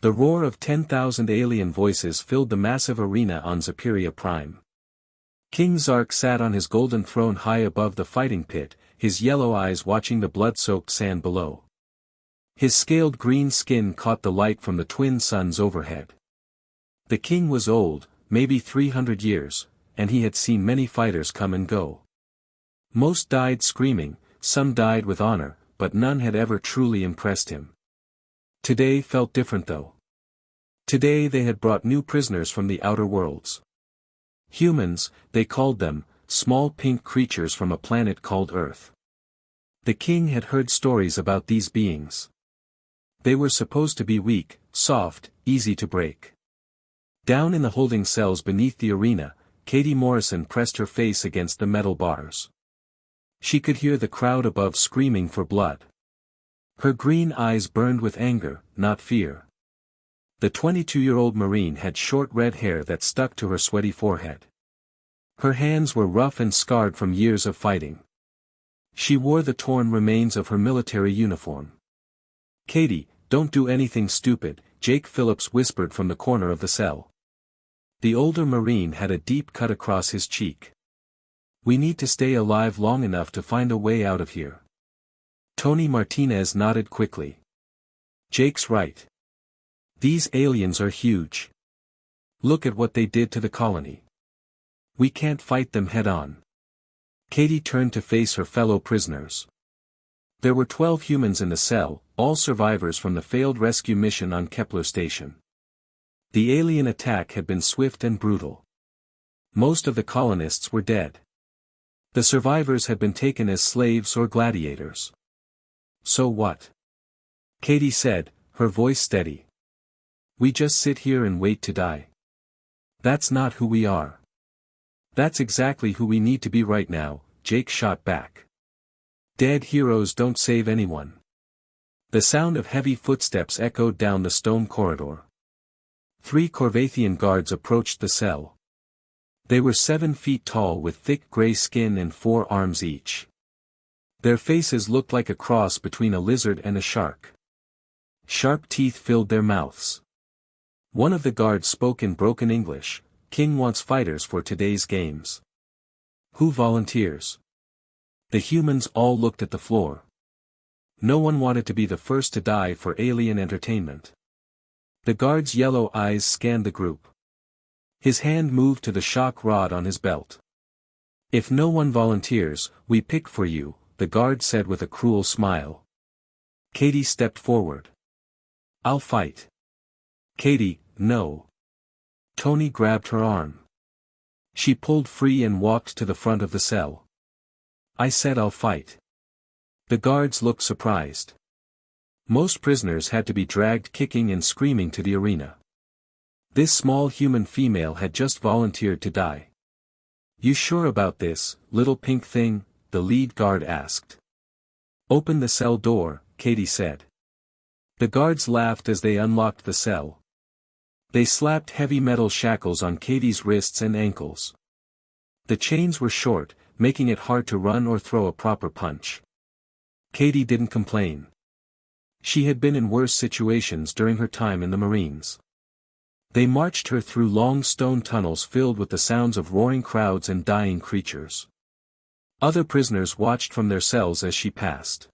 The roar of 10,000 alien voices filled the massive arena on Zapiria Prime. King Zark sat on his golden throne high above the fighting pit, his yellow eyes watching the blood-soaked sand below. His scaled green skin caught the light from the twin suns overhead. The king was old, maybe 300 years, and he had seen many fighters come and go. Most died screaming, some died with honor, but none had ever truly impressed him. Today felt different though. Today they had brought new prisoners from the outer worlds. Humans, they called them, small pink creatures from a planet called Earth. The king had heard stories about these beings. They were supposed to be weak, soft, easy to break. Down in the holding cells beneath the arena, Katie Morrison pressed her face against the metal bars. She could hear the crowd above screaming for blood. Her green eyes burned with anger, not fear. The 22-year-old Marine had short red hair that stuck to her sweaty forehead. Her hands were rough and scarred from years of fighting. She wore the torn remains of her military uniform. "Katie, don't do anything stupid," Jake Phillips whispered from the corner of the cell. The older Marine had a deep cut across his cheek. "We need to stay alive long enough to find a way out of here." Tony Martinez nodded quickly. "Jake's right. These aliens are huge. Look at what they did to the colony. We can't fight them head-on." Katie turned to face her fellow prisoners. There were 12 humans in the cell, all survivors from the failed rescue mission on Kepler Station. The alien attack had been swift and brutal. Most of the colonists were dead. The survivors had been taken as slaves or gladiators. "So what?" Katie said, her voice steady. "We just sit here and wait to die. That's not who we are." "That's exactly who we need to be right now," Jake shot back. "Dead heroes don't save anyone." The sound of heavy footsteps echoed down the stone corridor. 3 Corvathian guards approached the cell. They were 7 feet tall with thick gray skin and 4 arms each. Their faces looked like a cross between a lizard and a shark. Sharp teeth filled their mouths. One of the guards spoke in broken English. "King wants fighters for today's games. Who volunteers?" The humans all looked at the floor. No one wanted to be the first to die for alien entertainment. The guard's yellow eyes scanned the group. His hand moved to the shock rod on his belt. "If no one volunteers, we pick for you," the guard said with a cruel smile. Katie stepped forward. "I'll fight." "Katie, no." Tony grabbed her arm. She pulled free and walked to the front of the cell. "I said I'll fight." The guards looked surprised. Most prisoners had to be dragged kicking and screaming to the arena. This small human female had just volunteered to die. "You sure about this, little pink thing?" the lead guard asked. "Open the cell door," Katie said. The guards laughed as they unlocked the cell. They slapped heavy metal shackles on Katie's wrists and ankles. The chains were short, making it hard to run or throw a proper punch. Katie didn't complain. She had been in worse situations during her time in the Marines. They marched her through long stone tunnels filled with the sounds of roaring crowds and dying creatures. Other prisoners watched from their cells as she passed.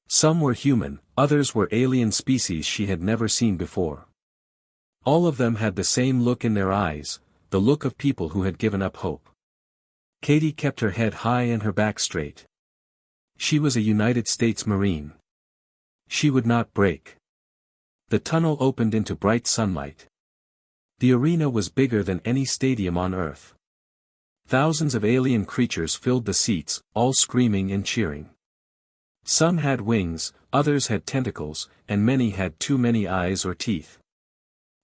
Some were human, others were alien species she had never seen before. All of them had the same look in their eyes, the look of people who had given up hope. Katie kept her head high and her back straight. She was a United States Marine. She would not break. The tunnel opened into bright sunlight. The arena was bigger than any stadium on Earth. Thousands of alien creatures filled the seats, all screaming and cheering. Some had wings, others had tentacles, and many had too many eyes or teeth.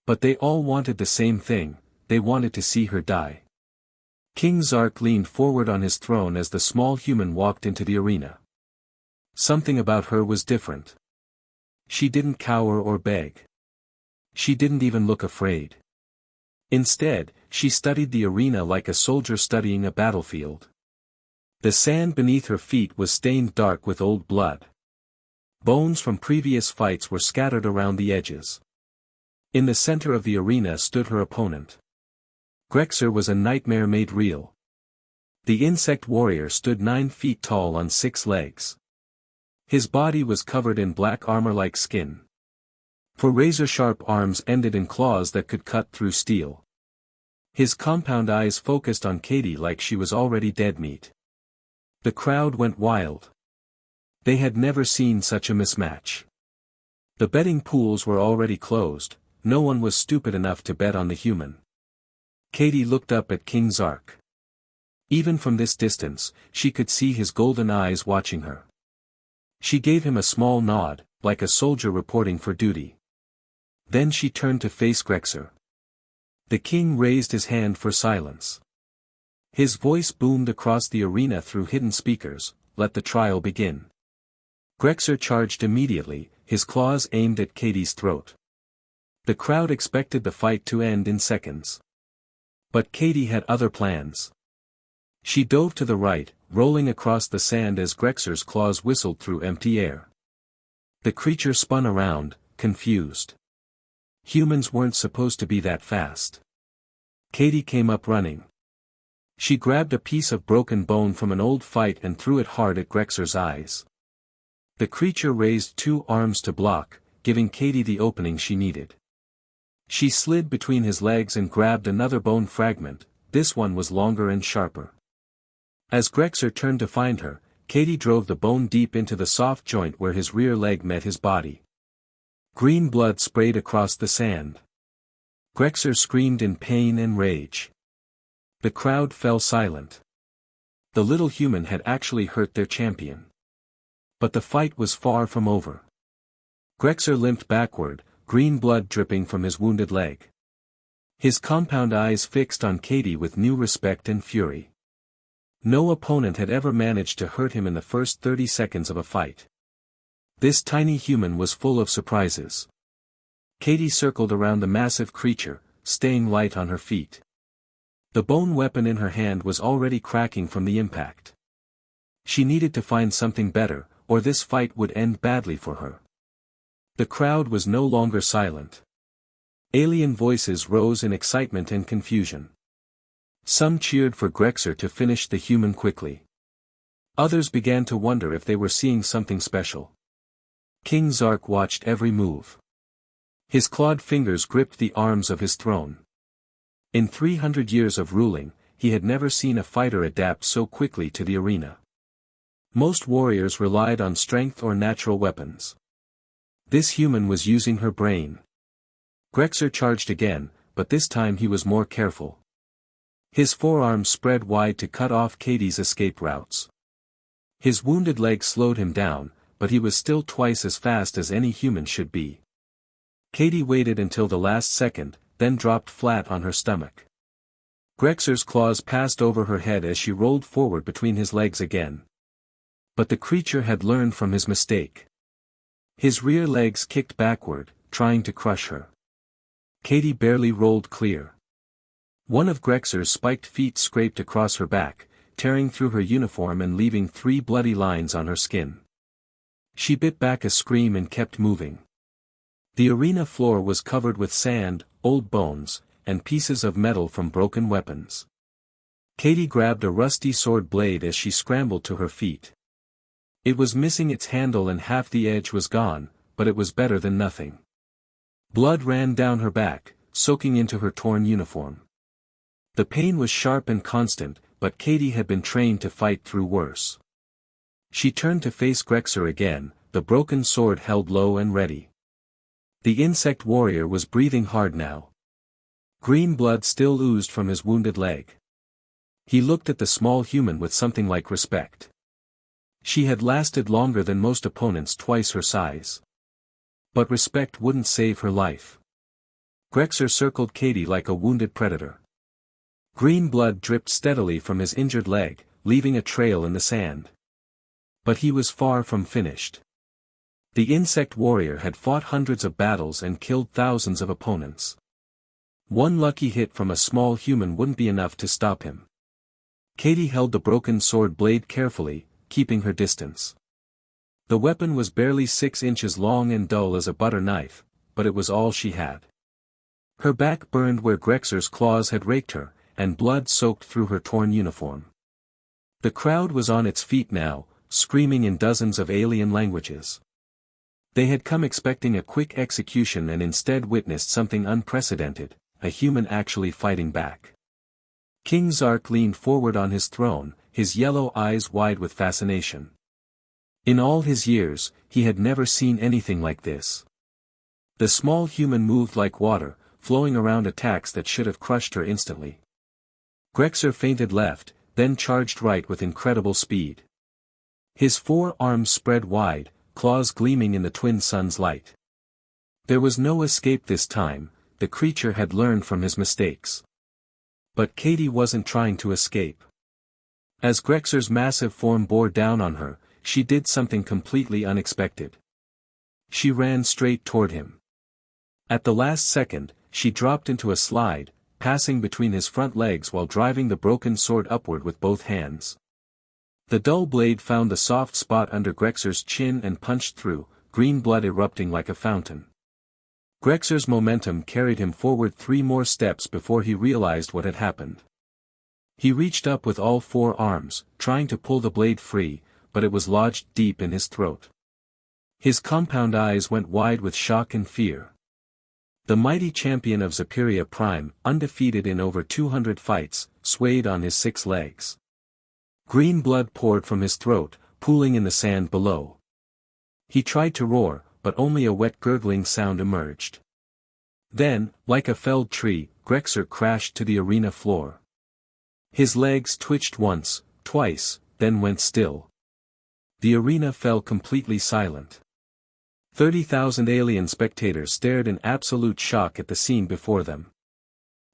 But they all wanted the same thing, they wanted to see her die. King Zark leaned forward on his throne as the small human walked into the arena. Something about her was different. She didn't cower or beg. She didn't even look afraid. Instead, she studied the arena like a soldier studying a battlefield. The sand beneath her feet was stained dark with old blood. Bones from previous fights were scattered around the edges. In the center of the arena stood her opponent. Grexer was a nightmare made real. The insect warrior stood 9 feet tall on 6 legs. His body was covered in black armor-like skin. For razor-sharp arms ended in claws that could cut through steel. His compound eyes focused on Katie like she was already dead meat. The crowd went wild. They had never seen such a mismatch. The betting pools were already closed, no one was stupid enough to bet on the human. Katie looked up at King Zark. Even from this distance, she could see his golden eyes watching her. She gave him a small nod, like a soldier reporting for duty. Then she turned to face Grexer. The king raised his hand for silence. His voice boomed across the arena through hidden speakers, "Let the trial begin." Grexer charged immediately, his claws aimed at Katie's throat. The crowd expected the fight to end in seconds. But Katie had other plans. She dove to the right, rolling across the sand as Grexer's claws whistled through empty air. The creature spun around, confused. Humans weren't supposed to be that fast. Katie came up running. She grabbed a piece of broken bone from an old fight and threw it hard at Grexer's eyes. The creature raised 2 arms to block, giving Katie the opening she needed. She slid between his legs and grabbed another bone fragment, this one was longer and sharper. As Grexer turned to find her, Katie drove the bone deep into the soft joint where his rear leg met his body. Green blood sprayed across the sand. Grexer screamed in pain and rage. The crowd fell silent. The little human had actually hurt their champion. But the fight was far from over. Grexer limped backward, green blood dripping from his wounded leg. His compound eyes fixed on Katie with new respect and fury. No opponent had ever managed to hurt him in the first 30 seconds of a fight. This tiny human was full of surprises. Katie circled around the massive creature, staying light on her feet. The bone weapon in her hand was already cracking from the impact. She needed to find something better, or this fight would end badly for her. The crowd was no longer silent. Alien voices rose in excitement and confusion. Some cheered for Grexer to finish the human quickly. Others began to wonder if they were seeing something special. King Zark watched every move. His clawed fingers gripped the arms of his throne. In 300 years of ruling, he had never seen a fighter adapt so quickly to the arena. Most warriors relied on strength or natural weapons. This human was using her brain. Grexer charged again, but this time he was more careful. His forearms spread wide to cut off Katie's escape routes. His wounded leg slowed him down, but he was still twice as fast as any human should be. Katie waited until the last second, then dropped flat on her stomach. Grexer's claws passed over her head as she rolled forward between his legs again. But the creature had learned from his mistake. His rear legs kicked backward, trying to crush her. Katie barely rolled clear. One of Grexer's spiked feet scraped across her back, tearing through her uniform and leaving 3 bloody lines on her skin. She bit back a scream and kept moving. The arena floor was covered with sand, old bones, and pieces of metal from broken weapons. Katie grabbed a rusty sword blade as she scrambled to her feet. It was missing its handle and half the edge was gone, but it was better than nothing. Blood ran down her back, soaking into her torn uniform. The pain was sharp and constant, but Katie had been trained to fight through worse. She turned to face Grexer again, the broken sword held low and ready. The insect warrior was breathing hard now. Green blood still oozed from his wounded leg. He looked at the small human with something like respect. She had lasted longer than most opponents twice her size. But respect wouldn't save her life. Grexer circled Katie like a wounded predator. Green blood dripped steadily from his injured leg, leaving a trail in the sand. But he was far from finished. The insect warrior had fought hundreds of battles and killed thousands of opponents. One lucky hit from a small human wouldn't be enough to stop him. Katie held the broken sword blade carefully, keeping her distance. The weapon was barely 6 inches long and dull as a butter knife, but it was all she had. Her back burned where Grexer's claws had raked her, and blood soaked through her torn uniform. The crowd was on its feet now, screaming in dozens of alien languages. They had come expecting a quick execution and instead witnessed something unprecedented, a human actually fighting back. King Zark leaned forward on his throne, his yellow eyes wide with fascination. In all his years, he had never seen anything like this. The small human moved like water, flowing around attacks that should have crushed her instantly. Grexer feinted left, then charged right with incredible speed. His 4 arms spread wide, claws gleaming in the twin sun's light. There was no escape this time, the creature had learned from his mistakes. But Katie wasn't trying to escape. As Grexer's massive form bore down on her, she did something completely unexpected. She ran straight toward him. At the last second, she dropped into a slide, passing between his front legs while driving the broken sword upward with both hands. The dull blade found the soft spot under Grexer's chin and punched through, green blood erupting like a fountain. Grexer's momentum carried him forward 3 more steps before he realized what had happened. He reached up with all 4 arms, trying to pull the blade free, but it was lodged deep in his throat. His compound eyes went wide with shock and fear. The mighty champion of Zapiria Prime, undefeated in over 200 fights, swayed on his 6 legs. Green blood poured from his throat, pooling in the sand below. He tried to roar, but only a wet gurgling sound emerged. Then, like a felled tree, Grexer crashed to the arena floor. His legs twitched once, twice, then went still. The arena fell completely silent. 30,000 alien spectators stared in absolute shock at the scene before them.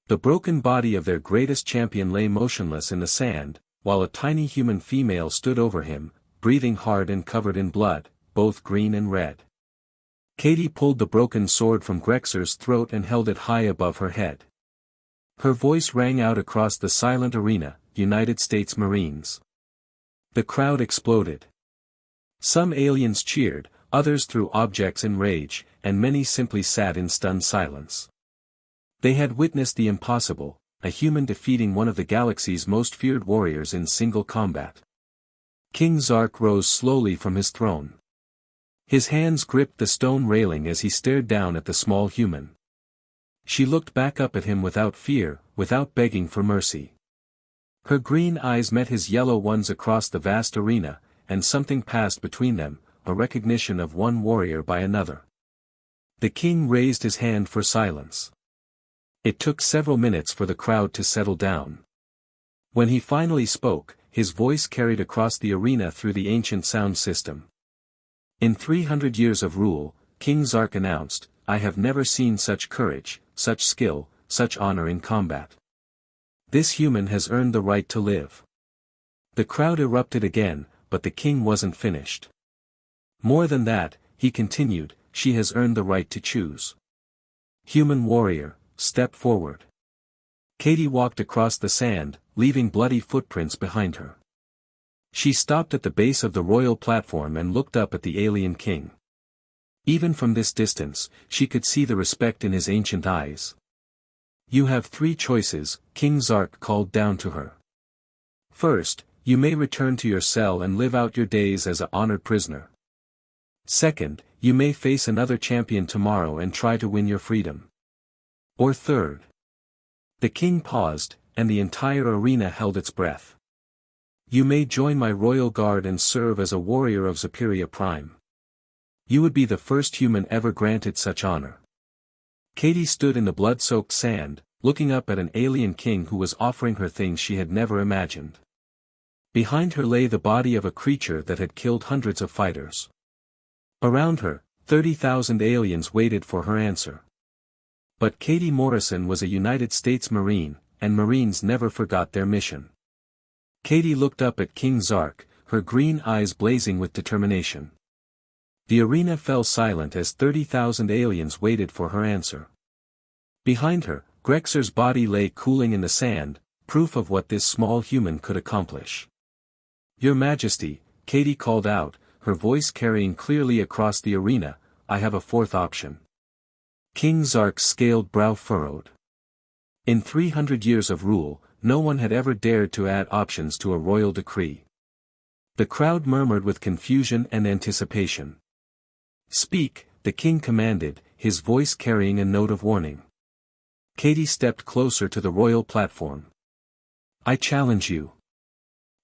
The broken body of their greatest champion lay motionless in the sand, while a tiny human female stood over him, breathing hard and covered in blood, both green and red. Katie pulled the broken sword from Grexer's throat and held it high above her head. Her voice rang out across the silent arena, United States Marines. The crowd exploded. Some aliens cheered, others threw objects in rage, and many simply sat in stunned silence. They had witnessed the impossible, a human defeating one of the galaxy's most feared warriors in single combat. King Zark rose slowly from his throne. His hands gripped the stone railing as he stared down at the small human. She looked back up at him without fear, without begging for mercy. Her green eyes met his yellow ones across the vast arena, and something passed between them, a recognition of one warrior by another. The king raised his hand for silence. It took several minutes for the crowd to settle down. When he finally spoke, his voice carried across the arena through the ancient sound system. In 300 years of rule, King Zark announced, I have never seen such courage, such skill, such honor in combat. This human has earned the right to live. The crowd erupted again, but the king wasn't finished. More than that, he continued, she has earned the right to choose. Human warrior, step forward. Katie walked across the sand, leaving bloody footprints behind her. She stopped at the base of the royal platform and looked up at the alien king. Even from this distance, she could see the respect in his ancient eyes. You have 3 choices, King Zark called down to her. First, you may return to your cell and live out your days as an honored prisoner. Second, you may face another champion tomorrow and try to win your freedom. Or third. The king paused, and the entire arena held its breath. You may join my royal guard and serve as a warrior of Zapiria Prime. You would be the first human ever granted such honor. Katie stood in the blood-soaked sand, looking up at an alien king who was offering her things she had never imagined. Behind her lay the body of a creature that had killed hundreds of fighters. Around her, 30,000 aliens waited for her answer. But Katie Morrison was a United States Marine, and Marines never forgot their mission. Katie looked up at King Zark, her green eyes blazing with determination. The arena fell silent as 30,000 aliens waited for her answer. Behind her, Grexer's body lay cooling in the sand, proof of what this small human could accomplish. Your Majesty, Katie called out, her voice carrying clearly across the arena, I have a 4th option. King Zark's scaled brow furrowed. In 300 years of rule, no one had ever dared to add options to a royal decree. The crowd murmured with confusion and anticipation. "Speak," the king commanded, his voice carrying a note of warning. Katie stepped closer to the royal platform. "I challenge you."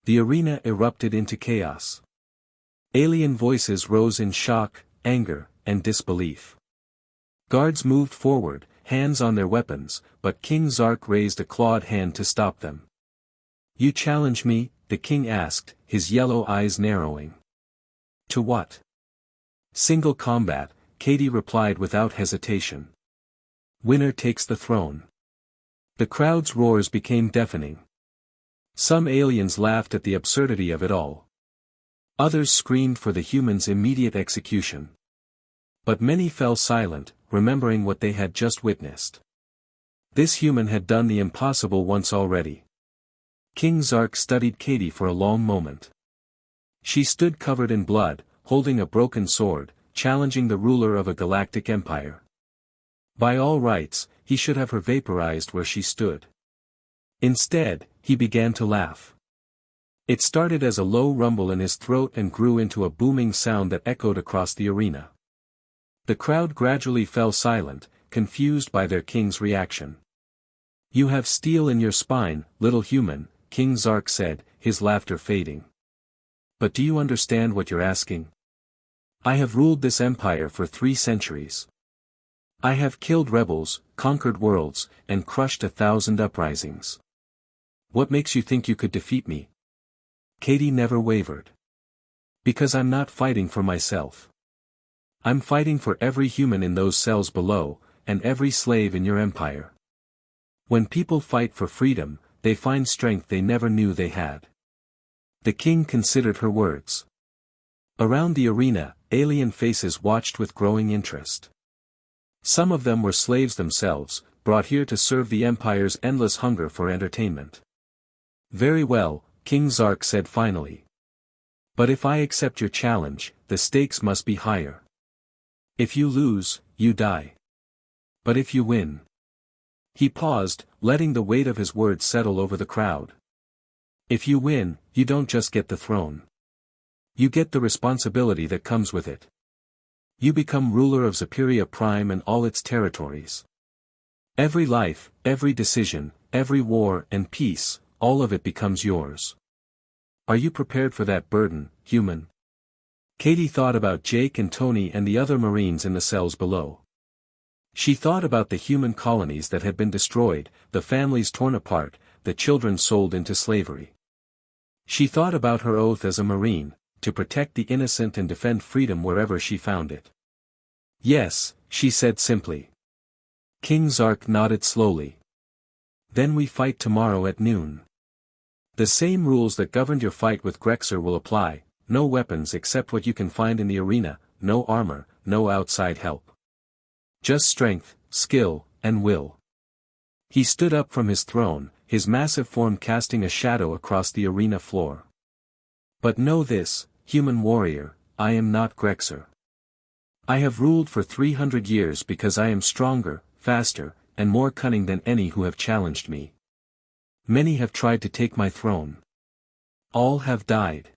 The arena erupted into chaos. Alien voices rose in shock, anger, and disbelief. Guards moved forward, hands on their weapons, but King Zark raised a clawed hand to stop them. "You challenge me?" the king asked, his yellow eyes narrowing. "To what?" "Single combat," Katie replied without hesitation. "Winner takes the throne." The crowd's roars became deafening. Some aliens laughed at the absurdity of it all. Others screamed for the human's immediate execution. But many fell silent, remembering what they had just witnessed. This human had done the impossible once already. King Zark studied Katie for a long moment. She stood covered in blood, holding a broken sword, challenging the ruler of a galactic empire. By all rights, he should have her vaporized where she stood. Instead, he began to laugh. It started as a low rumble in his throat and grew into a booming sound that echoed across the arena. The crowd gradually fell silent, confused by their king's reaction. "You have steel in your spine, little human," King Zark said, his laughter fading. "But do you understand what you're asking? I have ruled this empire for 3 centuries. I have killed rebels, conquered worlds, and crushed 1,000 uprisings. What makes you think you could defeat me?" Katie never wavered. "Because I'm not fighting for myself. I'm fighting for every human in those cells below, and every slave in your empire. When people fight for freedom, they find strength they never knew they had." The king considered her words. Around the arena, alien faces watched with growing interest. Some of them were slaves themselves, brought here to serve the Empire's endless hunger for entertainment. "Very well," King Zark said finally. "But if I accept your challenge, the stakes must be higher. If you lose, you die. But if you win—" He paused, letting the weight of his words settle over the crowd. "If you win, you don't just get the throne. You get the responsibility that comes with it. You become ruler of Superior Prime and all its territories. Every life, every decision, every war and peace, all of it becomes yours. Are you prepared for that burden, human?" Katie thought about Jake and Tony and the other Marines in the cells below. She thought about the human colonies that had been destroyed, the families torn apart, the children sold into slavery. She thought about her oath as a Marine, to protect the innocent and defend freedom wherever she found it. "Yes," she said simply. King Zark nodded slowly. "Then we fight tomorrow at noon. The same rules that governed your fight with Grexer will apply, no weapons except what you can find in the arena, no armor, no outside help. Just strength, skill, and will." He stood up from his throne, his massive form casting a shadow across the arena floor. "But know this, human warrior, I am not Grexer. I have ruled for 300 years because I am stronger, faster, and more cunning than any who have challenged me. Many have tried to take my throne. All have died."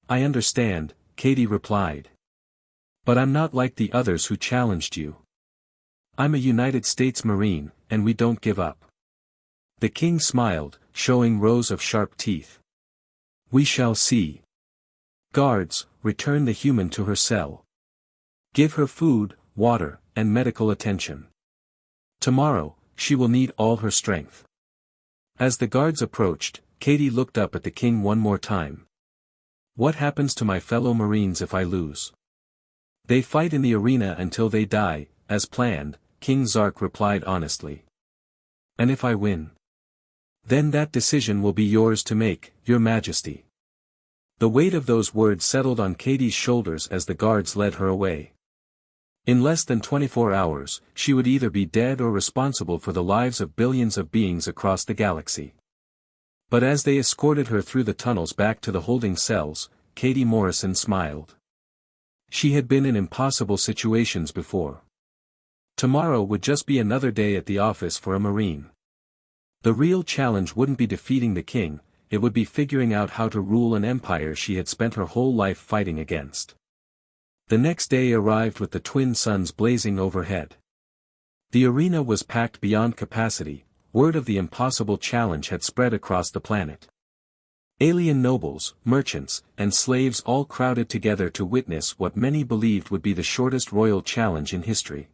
"I understand," Katie replied. "But I'm not like the others who challenged you. I'm a United States Marine, and we don't give up." The king smiled, showing rows of sharp teeth. "We shall see. Guards, return the human to her cell. Give her food, water, and medical attention. Tomorrow, she will need all her strength." As the guards approached, Katie looked up at the king one more time. "What happens to my fellow Marines if I lose?" "They fight in the arena until they die, as planned," King Zark replied honestly. "And if I win? Then that decision will be yours to make, Your Majesty." The weight of those words settled on Katie's shoulders as the guards led her away. In less than 24 hours, she would either be dead or responsible for the lives of billions of beings across the galaxy. But as they escorted her through the tunnels back to the holding cells, Katie Morrison smiled. She had been in impossible situations before. Tomorrow would just be another day at the office for a Marine. The real challenge wouldn't be defeating the king, it would be figuring out how to rule an empire she had spent her whole life fighting against. The next day arrived with the twin suns blazing overhead. The arena was packed beyond capacity, word of the impossible challenge had spread across the planet. Alien nobles, merchants, and slaves all crowded together to witness what many believed would be the shortest royal challenge in history.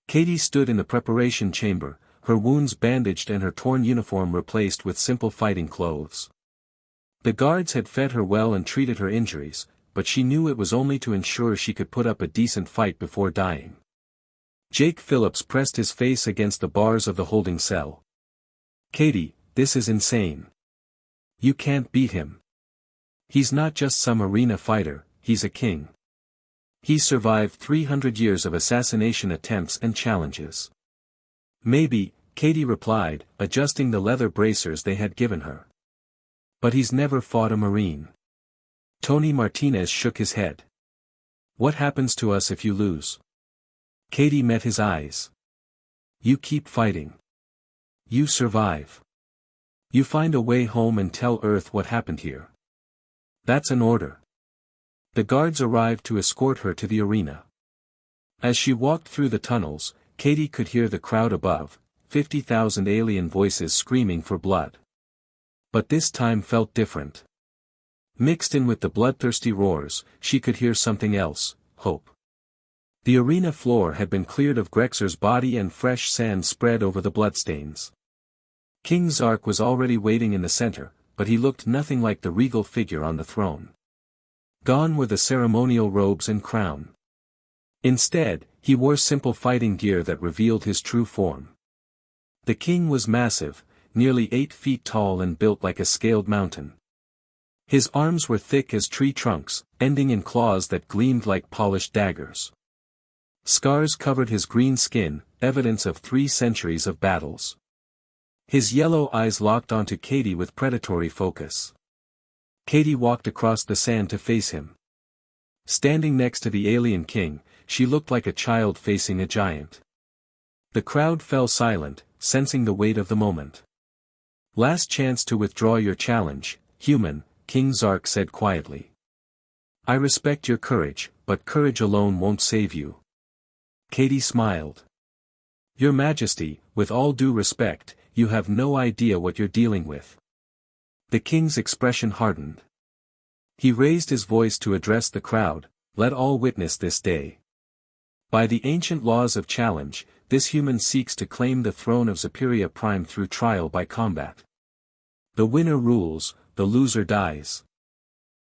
Katie stood in the preparation chamber, her wounds bandaged and her torn uniform replaced with simple fighting clothes. The guards had fed her well and treated her injuries, but she knew it was only to ensure she could put up a decent fight before dying. Jake Phillips pressed his face against the bars of the holding cell. "Katie, this is insane. You can't beat him. He's not just some arena fighter, he's a king. He's survived 300 years of assassination attempts and challenges." "Maybe," Katie replied, adjusting the leather bracers they had given her. "But he's never fought a Marine." Tony Martinez shook his head. "What happens to us if you lose?" Katie met his eyes. "You keep fighting. You survive. You find a way home and tell Earth what happened here. That's an order." The guards arrived to escort her to the arena. As she walked through the tunnels, Katie could hear the crowd above, 50,000 alien voices screaming for blood. But this time felt different. Mixed in with the bloodthirsty roars, she could hear something else: hope. The arena floor had been cleared of Grexer's body and fresh sand spread over the bloodstains. King Zark was already waiting in the center, but he looked nothing like the regal figure on the throne. Gone were the ceremonial robes and crown. Instead, he wore simple fighting gear that revealed his true form. The king was massive, nearly 8 feet tall and built like a scaled mountain. His arms were thick as tree trunks, ending in claws that gleamed like polished daggers. Scars covered his green skin, evidence of 3 centuries of battles. His yellow eyes locked onto Katie with predatory focus. Katie walked across the sand to face him. Standing next to the alien king, she looked like a child facing a giant. The crowd fell silent, sensing the weight of the moment. "Last chance to withdraw your challenge, human," King Zark said quietly. "I respect your courage, but courage alone won't save you." Katie smiled. "Your Majesty, with all due respect, you have no idea what you're dealing with." The king's expression hardened. He raised his voice to address the crowd, "Let all witness this day. By the ancient laws of challenge, this human seeks to claim the throne of Superior Prime through trial by combat. The winner rules, the loser dies."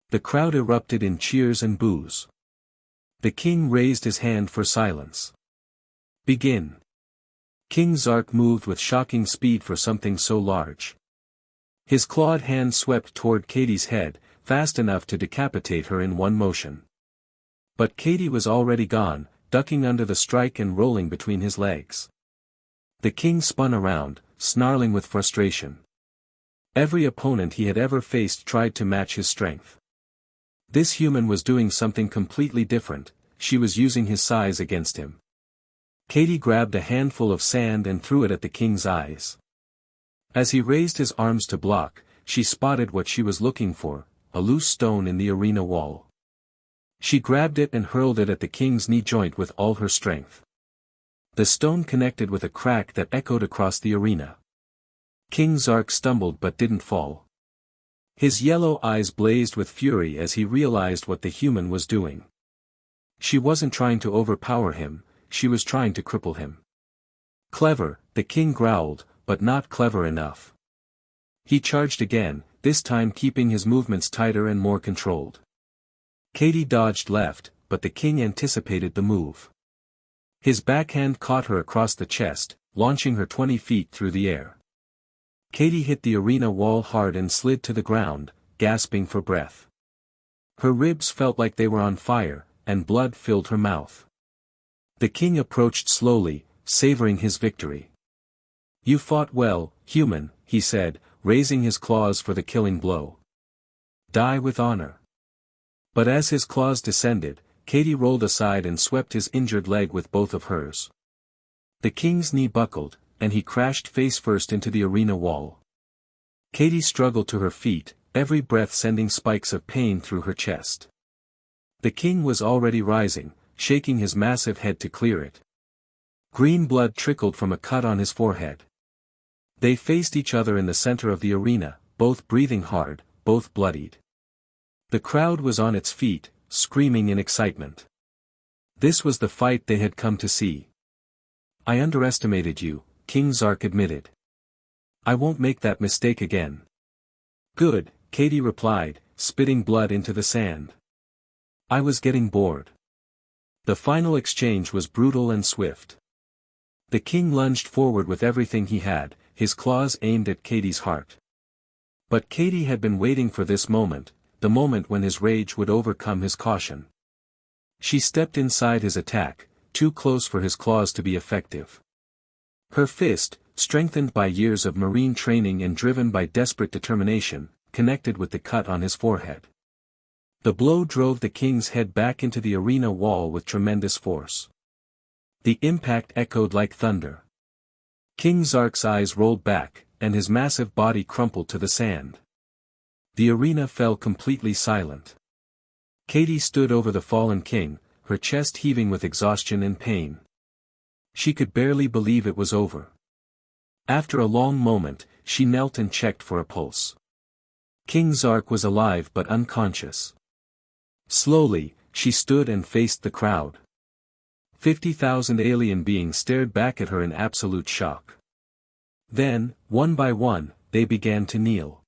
The crowd erupted in cheers and boos. The king raised his hand for silence. "Begin." King Zark moved with shocking speed for something so large. His clawed hand swept toward Katie's head, fast enough to decapitate her in one motion. But Katie was already gone, ducking under the strike and rolling between his legs. The king spun around, snarling with frustration. Every opponent he had ever faced tried to match his strength. This human was doing something completely different, she was using his size against him. Katie grabbed a handful of sand and threw it at the king's eyes. As he raised his arms to block, she spotted what she was looking for, a loose stone in the arena wall. She grabbed it and hurled it at the king's knee joint with all her strength. The stone connected with a crack that echoed across the arena. King Zark stumbled but didn't fall. His yellow eyes blazed with fury as he realized what the human was doing. She wasn't trying to overpower him, she was trying to cripple him. "Clever," the king growled, "but not clever enough." He charged again, this time keeping his movements tighter and more controlled. Katie dodged left, but the king anticipated the move. His backhand caught her across the chest, launching her 20 feet through the air. Katie hit the arena wall hard and slid to the ground, gasping for breath. Her ribs felt like they were on fire, and blood filled her mouth. The king approached slowly, savoring his victory. "You fought well, human," he said, raising his claws for the killing blow. "Die with honor." But as his claws descended, Katie rolled aside and swept his injured leg with both of hers. The king's knee buckled, and he crashed face first into the arena wall. Katie struggled to her feet, every breath sending spikes of pain through her chest. The king was already rising, shaking his massive head to clear it. Green blood trickled from a cut on his forehead. They faced each other in the center of the arena, both breathing hard, both bloodied. The crowd was on its feet, screaming in excitement. This was the fight they had come to see. "I underestimated you," King Zark admitted. "I won't make that mistake again." "Good," Katie replied, spitting blood into the sand. "I was getting bored." The final exchange was brutal and swift. The king lunged forward with everything he had, his claws aimed at Katie's heart. But Katie had been waiting for this moment, the moment when his rage would overcome his caution. She stepped inside his attack, too close for his claws to be effective. Her fist, strengthened by years of marine training and driven by desperate determination, connected with the cut on his forehead. The blow drove the king's head back into the arena wall with tremendous force. The impact echoed like thunder. King Zark's eyes rolled back, and his massive body crumpled to the sand. The arena fell completely silent. Katie stood over the fallen king, her chest heaving with exhaustion and pain. She could barely believe it was over. After a long moment, she knelt and checked for a pulse. King Zark was alive but unconscious. Slowly, she stood and faced the crowd. 50,000 alien beings stared back at her in absolute shock. Then, one by one, they began to kneel.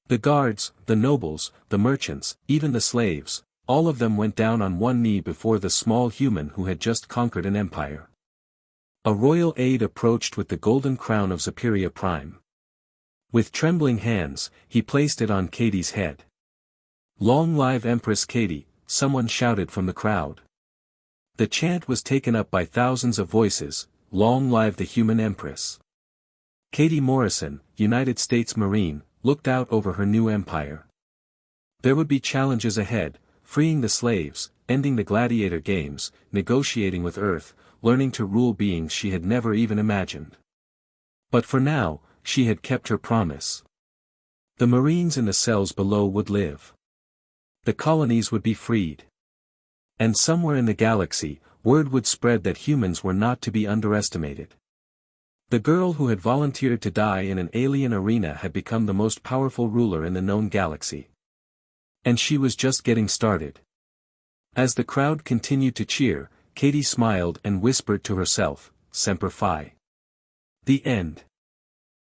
The guards, the nobles, the merchants, even the slaves, all of them went down on one knee before the small human who had just conquered an empire. A royal aide approached with the golden crown of Superior Prime. With trembling hands, he placed it on Katie's head. "Long live Empress Katie," someone shouted from the crowd. The chant was taken up by thousands of voices, "Long live the human Empress." Katie Morrison, United States Marine, looked out over her new empire. There would be challenges ahead, freeing the slaves, ending the gladiator games, negotiating with Earth, learning to rule beings she had never even imagined. But for now, she had kept her promise. The Marines in the cells below would live. The colonies would be freed. And somewhere in the galaxy, word would spread that humans were not to be underestimated. The girl who had volunteered to die in an alien arena had become the most powerful ruler in the known galaxy. And she was just getting started. As the crowd continued to cheer, Katie smiled and whispered to herself, "Semper Fi." The end.